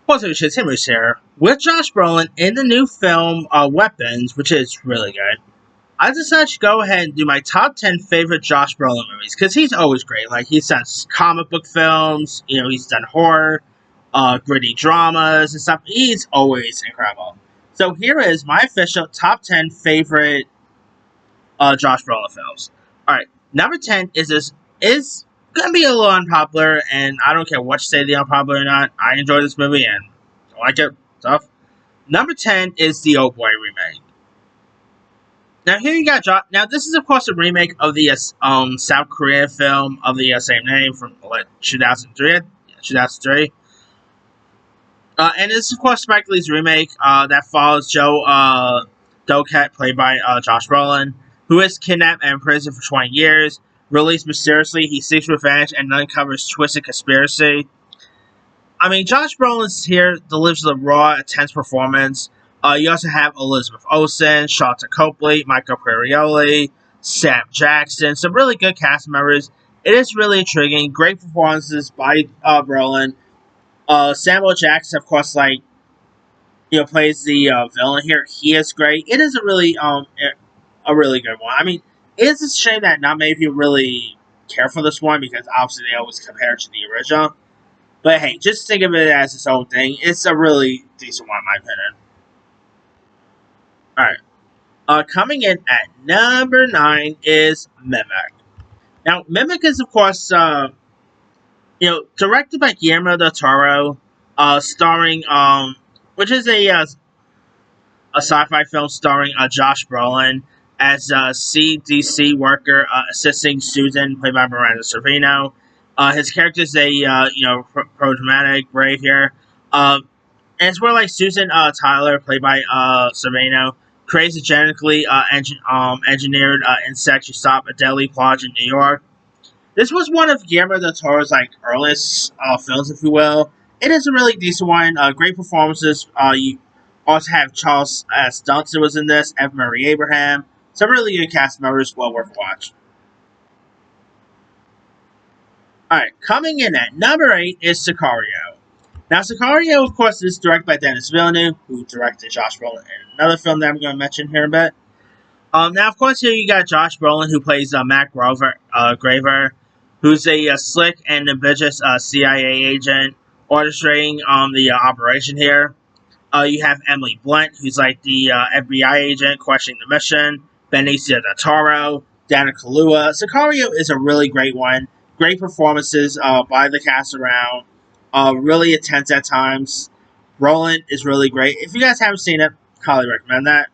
What's up, it's Henry here with Josh Brolin in the new film Weapons, which is really good. I decided to go ahead and do my top 10 favorite Josh Brolin movies because he's always great. Like, he's done comic book films, he's done horror, gritty dramas and stuff. He's always incredible. So, here is my official top 10 favorite Josh Brolin films. Alright, number 10 is gonna be a little unpopular, and I don't care what you say the unpopular or not. I enjoy this movie and I like it. Tough. Number 10 is the Old Boy remake. Now here you got Now this is of course a remake of the South Korea film of the same name from 2003. 2003. And this is of course Spike Lee's remake that follows Joe Doket, played by Josh Brolin, who is kidnapped and imprisoned for 20 years. Released mysteriously, he seeks revenge and uncovers twisted conspiracy. I mean, Josh Brolin's here delivers a raw, intense performance. You also have Elizabeth Olsen, Sharlto Copley, Michael Imperioli, Sam Jackson, some really good cast members. It is really intriguing. Great performances by Brolin. Samuel Jackson, of course, plays the villain here. He is great. It is a really good one. I mean, it is a shame that not many people really care for this one because obviously they always compare it to the original. But hey, just think of it as its own thing. It's a really decent one, in my opinion. Alright. Coming in at number 9 is Mimic. Now, Mimic is, of course, directed by Guillermo del Toro, starring, which is a sci-fi film starring Josh Brolin as a CDC worker assisting Susan, played by Miranda Sorvino. His character is a pro-dramatic, brave here. And it's where Susan Tyler, played by Sorvino, creates a genetically engineered insect to stop a deadly plague in New York. This was one of Guillermo del Toro's earliest films, if you will. It is a really decent one. Great performances. You also have Charles S. Dodson was in this, Eva Marie Abraham. Some really good cast members, well worth a watch. Alright, coming in at number 8 is Sicario. Now, Sicario, of course, is directed by Denis Villeneuve, who directed Josh Brolin in another film that I'm going to mention here in a bit. Now, of course, here you got Josh Brolin, who plays Matt Graver, who's a slick and ambitious CIA agent orchestrating the operation here. You have Emily Blunt, who's the FBI agent questioning the mission. Benicio del Toro, Dana Kaluuya. Sicario is a really great one. Great performances by the cast around. Really intense at times. Brolin is really great. If you guys haven't seen it, highly recommend that.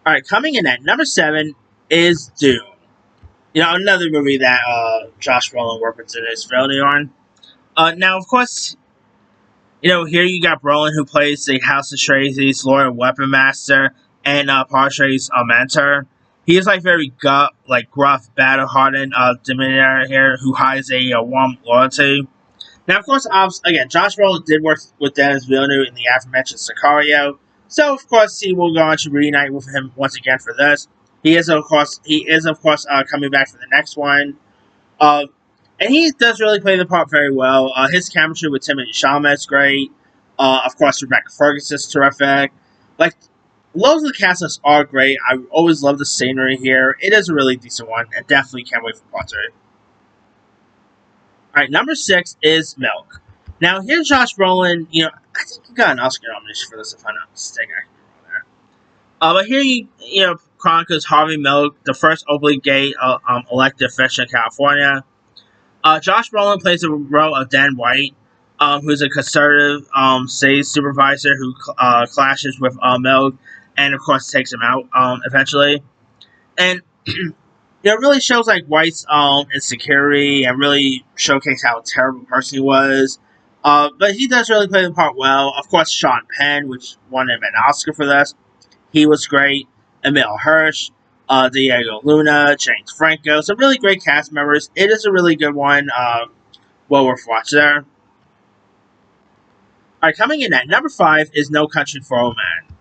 Alright, coming in at number 7 is Dune. Another movie that Josh Brolin worked with Denis Villeneuve on. Now, of course, here you got Brolin, who plays the House of Atreides loyal weapon master, and Partridge's mentor. He is very gruff, battle-hardened diminutor here who hides a warm loyalty. Now, of course, again, Josh Brolin did work with Denis Villeneuve in the aforementioned Sicario, so of course he will go on to reunite with him once again for this. He is of course coming back for the next one, and he does really play the part very well. His chemistry with Timothée Chalamet is great. Of course, Rebecca Ferguson is terrific. Loads of the cast lists are great. I always love the scenery here. It is a really decent one, and definitely can't wait for part 3. Alright, number 6 is Milk. Now, here's Josh Brolin. I think he got an Oscar nomination for this, if I'm not mistaken. I can there. But here you chronicles Harvey Milk, the first openly gay elected official in California. Josh Brolin plays the role of Dan White, who's a conservative state supervisor who clashes with Milk, and of course takes him out eventually. And it really shows White's insecurity and really showcase how terrible a person he was. But he does really play the part well. Of course, Sean Penn, which won him an Oscar for this, he was great. Emile Hirsch, Diego Luna, James Franco, some really great cast members. It is a really good one. Well worth watching there. Alright, coming in at number 5 is No Country for Old Men.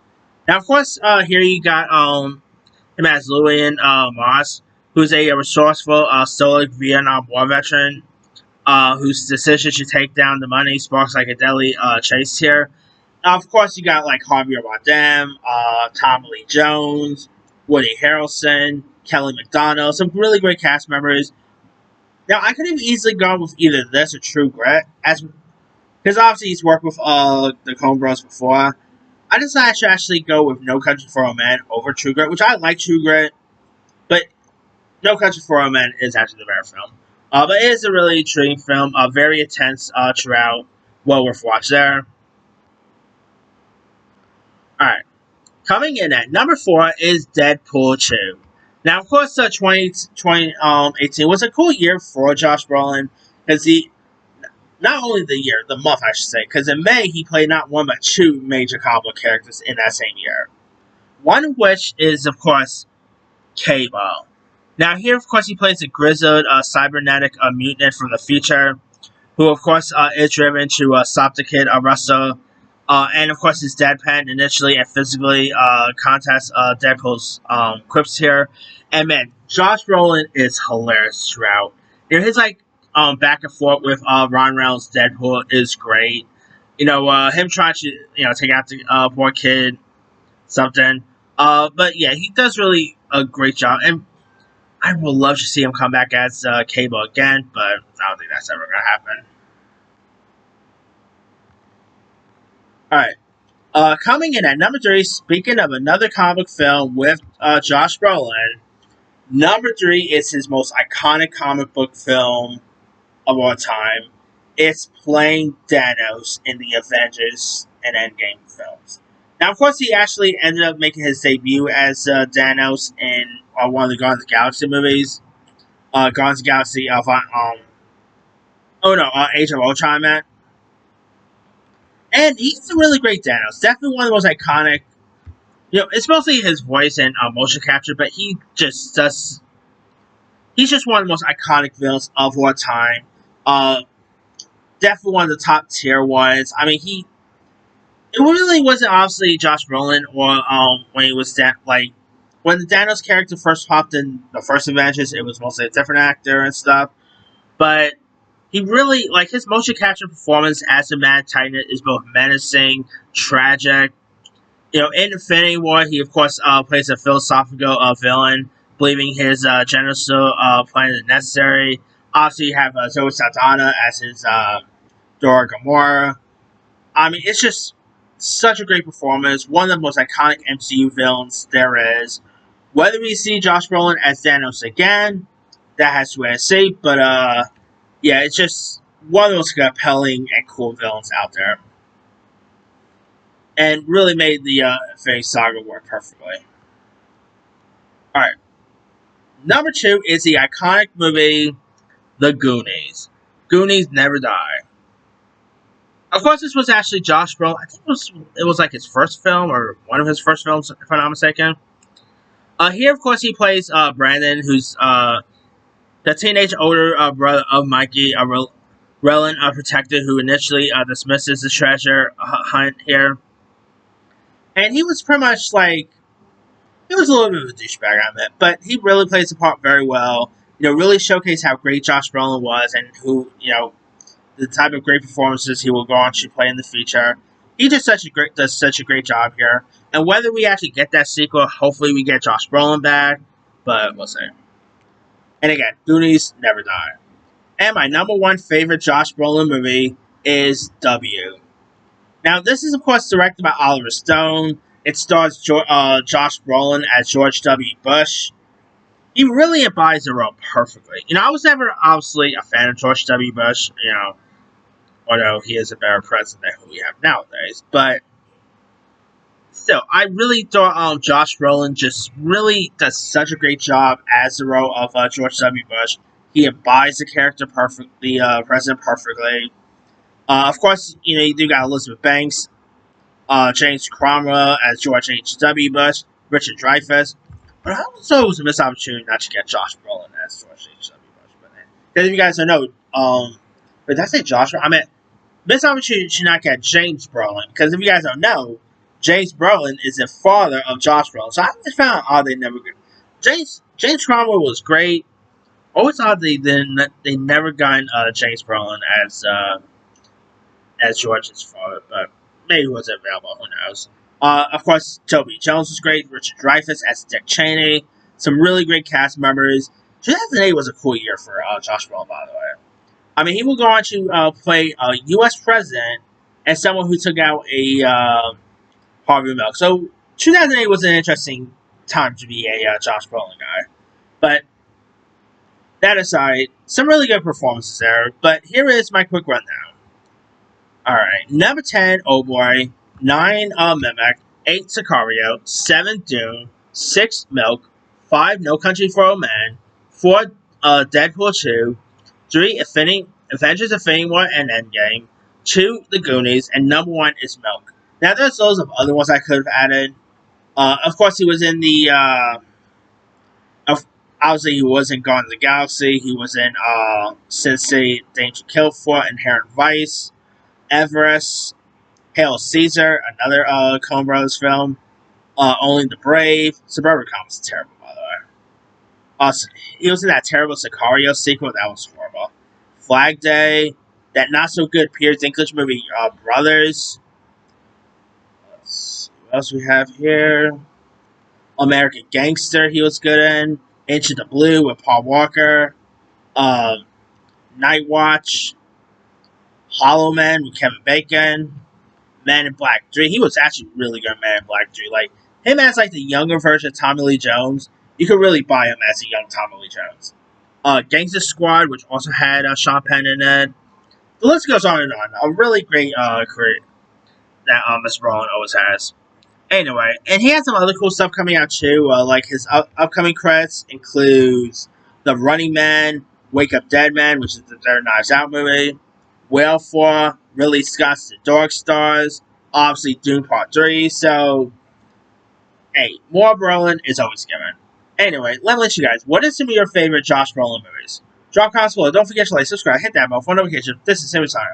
Now, of course, here you got him as Louis Moss, who's a resourceful, stoic Vietnam War veteran. whose decision to take down the money sparks like a deadly chase here. Of course, you got like Javier Bardem, Tommy Lee Jones, Woody Harrelson, Kelly McDonald, some really great cast members. Now, I could have easily gone with either this or True Grit, as because obviously he's worked with the Coen Bros before. I decided to actually go with No Country for Old Men over True Grit, which I like True Grit, but No Country for Old Men is actually the better film. But it is a really intriguing film, very intense throughout. Well worth watch there. Alright. Coming in at number 4 is Deadpool 2. Now, of course, 2018 was a cool year for Josh Brolin, because he, not only the year, the month, I should say, because in May he played not one but two major comic book characters in that same year. One of which is, of course, Cable. Now, here, of course, he plays a grizzled cybernetic mutant from the future, who, of course, is driven to stop the kid Russell, and, of course, his deadpan initially and physically contests Deadpool's quips here. And, man, Josh Brolin is hilarious throughout. You know, his, like, back and forth with Ron Reynolds' Deadpool is great. You know, him trying to, take out the poor kid, something. But, yeah, he does really a great job. And I would love to see him come back as Cable again, but I don't think that's ever going to happen. Alright. Coming in at number 3, speaking of another comic film with Josh Brolin, number 3 is his most iconic comic book film of all time. It's playing Thanos in the Avengers and Endgame films. Now, of course, he actually ended up making his debut as Thanos in one of the Guardians of the Galaxy movies. Guardians of the Galaxy of Age of Ultron, man. And he's a really great Thanos. Definitely one of the most iconic. You know, it's mostly his voice and motion capture, but he just does. He's just one of the most iconic villains of all time. Definitely one of the top tier ones. I mean, it really wasn't obviously Josh Brolin or when he was when the Thanos character first popped in the first Avengers, it was mostly a different actor and stuff. But he really, like, his motion capture performance as a Mad Titan is both menacing, tragic. You know, in Infinity War, he of course plays a philosophical villain, believing his genocide plan is necessary. Obviously, you have Zoe Saldana as his Dora Gamora. I mean, it's just such a great performance. One of the most iconic MCU villains there is. Whether we see Josh Brolin as Thanos again, that has to be safe. But yeah, it's just one of the most compelling and cool villains out there, and really made the Infinity Saga work perfectly. All right, number 2 is the iconic movie The Goonies. Goonies Never Die. Of course, this was actually Josh Brolin. I think it was like his first film or one of his first films, if I'm not mistaken. Here, of course, he plays Brandon, who's the teenage older brother of Mikey, a Brolin protector who initially dismisses the treasure hunt here. And he was pretty much like, he was a little bit of a douchebag on it, but he really plays the part very well. You know, really showcase how great Josh Brolin was and who, the type of great performances he will go on to play in the future. He does such a great job here. And whether we actually get that sequel, hopefully we get Josh Brolin back, but we'll see. And again, Goonies Never Die. And my number 1 favorite Josh Brolin movie is W. Now, this is, of course, directed by Oliver Stone. It stars Josh Brolin as George W. Bush. He really embodies the role perfectly. You know, I was never, obviously, a fan of George W. Bush, although he is a better president than who we have nowadays. But still, I really thought Josh Brolin just really does such a great job as the role of George W. Bush. He embodies the character perfectly, president perfectly. Of course, you do got Elizabeth Banks, James Cromwell as George H.W. Bush, Richard Dreyfuss. But I also it was a missed opportunity not to get Josh Brolin as George H.W. Bush. Because if you guys don't know, but did I say Josh? I meant missed opportunity to not get James Brolin. Because if you guys don't know, James Brolin is the father of Josh Brolin. So I just found out they never get James Cromwell was great. Always thought they never got James Brolin as George's father, but maybe he wasn't available. Who knows? Of course, Toby Jones was great. Richard Dreyfuss as Dick Cheney. Some really great cast members. 2008 was a cool year for Josh Brolin, by the way. I mean, he will go on to play a U.S. president and someone who took out a Harvey Milk. So 2008 was an interesting time to be a Josh Brolin guy. But that aside, some really good performances there. But here is my quick rundown. Alright, number 10, Oh Boy. 9, Mimic. 8, Sicario. 7, Dune. 6, Milk. 5, No Country for Old Men. 4, Deadpool 2. 3, Avengers Infinity War and Endgame. 2, The Goonies. And number 1 is Milk. Now, there's loads of other ones I could have added. Of course, he was in the, obviously, he was in Guardians of the Galaxy. He was in, Sin City, Danger Kill for, Inherent Vice. Everest, Hail Caesar, another Coen Brothers film. Only the Brave. Suburban Cops is terrible, by the way. He was in that terrible Sicario sequel. That was horrible. Flag Day. That not so good Piers Dinklage movie, Brothers. Let's see what else we have here. American Gangster, he was good in. Into the Blue with Paul Walker. Night Watch. Hollow Man with Kevin Bacon. Man in Black 3. He was actually really good in Man in Black 3. Like, him as like the younger version of Tommy Lee Jones, you could really buy him as a young Tommy Lee Jones. Gangster Squad, which also had Sean Penn in it. The list goes on and on. A really great career that Mr. Brolin always has. Anyway, and he has some other cool stuff coming out too. Like his upcoming credits includes The Running Man, Wake Up Dead Man, which is the third Knives Out movie. Whale 4, Ridley Scott's The Dark Stars, obviously Dune Part 3, so, hey, more Brolin is always given. Anyway, let me let you guys, what is some of your favorite Josh Brolin movies? Drop comments below, don't forget to like, subscribe, hit that bell for notifications. This is Simon Sign.